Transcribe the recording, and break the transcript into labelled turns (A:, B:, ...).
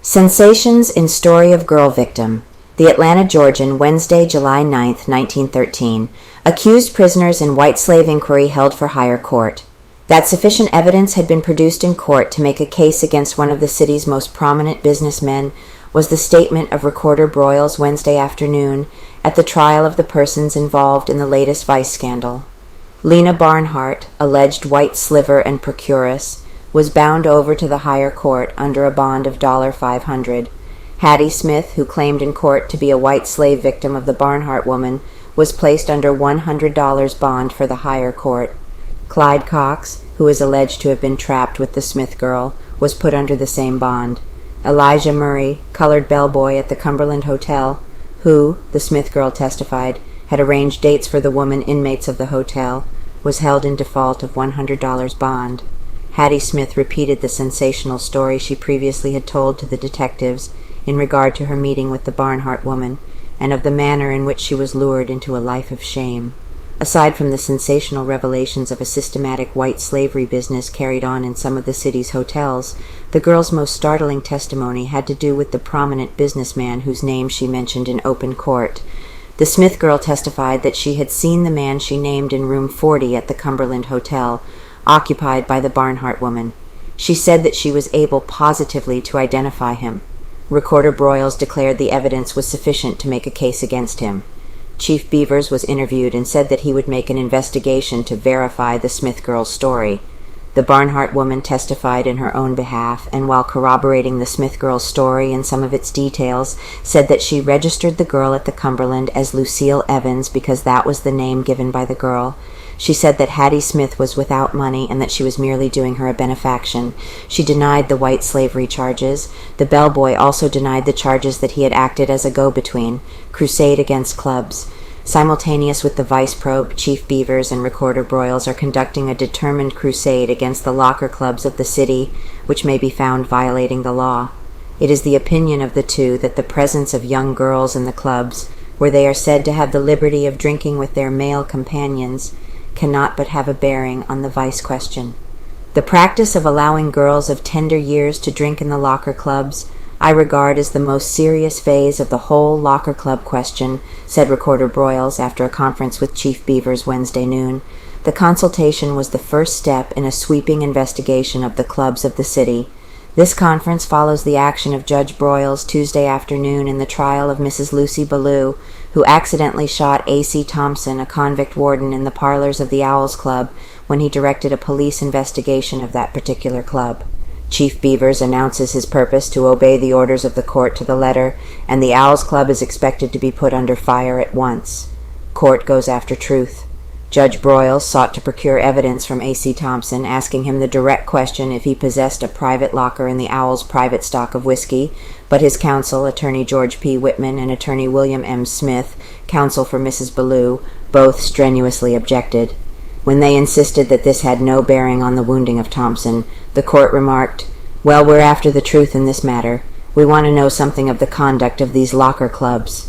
A: Sensations in Story of Girl Victim. The Atlanta Georgian, Wednesday, July 9, 1913. Accused prisoners in white slave inquiry held for higher court. That sufficient evidence had been produced in court to make a case against one of the city's most prominent businessmen was the statement of Recorder Broyles Wednesday afternoon at the trial of the persons involved in the latest vice scandal. Lena Barnhardt, alleged white sliver and procuress, was bound over to the higher court under a bond of $500. Hattie Smith, who claimed in court to be a white slave victim of the Barnhardt woman, was placed under $100 bond for the higher court. Clyde Cox, who is alleged to have been trapped with the Smith girl, was put under the same bond. Elijah Murray, colored bellboy at the Cumberland Hotel, who, the Smith girl testified, had arranged dates for the woman inmates of the hotel, was held in default of $100 bond. Hattie Smith repeated the sensational story she previously had told to the detectives in regard to her meeting with the Barnhardt woman, and of the manner in which she was lured into a life of shame. Aside from the sensational revelations of a systematic white slavery business carried on in some of the city's hotels, the girl's most startling testimony had to do with the prominent businessman whose name she mentioned in open court. The Smith girl testified that she had seen the man she named in room 40 at the Cumberland Hotel, occupied by the Barnhardt woman. She said that she was able positively to identify him. Recorder Broyles declared the evidence was sufficient to make a case against him. Chief Beavers was interviewed and said that he would make an investigation to verify the Smith girl's story. The Barnhardt woman testified in her own behalf, and while corroborating the Smith girl's story and some of its details, said that she registered the girl at the Cumberland as Lucille Evans because that was the name given by the girl. She said that Hattie Smith was without money and that she was merely doing her a benefaction. She denied the white slavery charges. The bellboy also denied the charges that he had acted as a go-between, crusade against clubs. Simultaneous with the vice probe, Chief Beavers and Recorder Broyles are conducting a determined crusade against the locker clubs of the city, which may be found violating the law. It is the opinion of the two that the presence of young girls in the clubs, where they are said to have the liberty of drinking with their male companions, cannot but have a bearing on the vice question. The practice of allowing girls of tender years to drink in the locker clubs I regard as the most serious phase of the whole locker club question, said Recorder Broyles after a conference with Chief Beavers Wednesday noon. The consultation was the first step in a sweeping investigation of the clubs of the city. This conference follows the action of Judge Broyles Tuesday afternoon in the trial of Mrs. Lucy Ballou, who accidentally shot A.C. Thompson, a convict warden, in the parlors of the Owls Club when he directed a police investigation of that particular club. Chief Beavers announces his purpose to obey the orders of the court to the letter, and the Owls Club is expected to be put under fire at once. Court goes after truth. Judge Broyles sought to procure evidence from A.C. Thompson, asking him the direct question if he possessed a private locker in the Owls' private stock of whiskey, but his counsel, Attorney George P. Whitman and Attorney William M. Smith, counsel for Mrs. Ballou, both strenuously objected. When they insisted that this had no bearing on the wounding of Thompson, the court remarked, "Well, we're after the truth in this matter. We want to know something of the conduct of these locker clubs.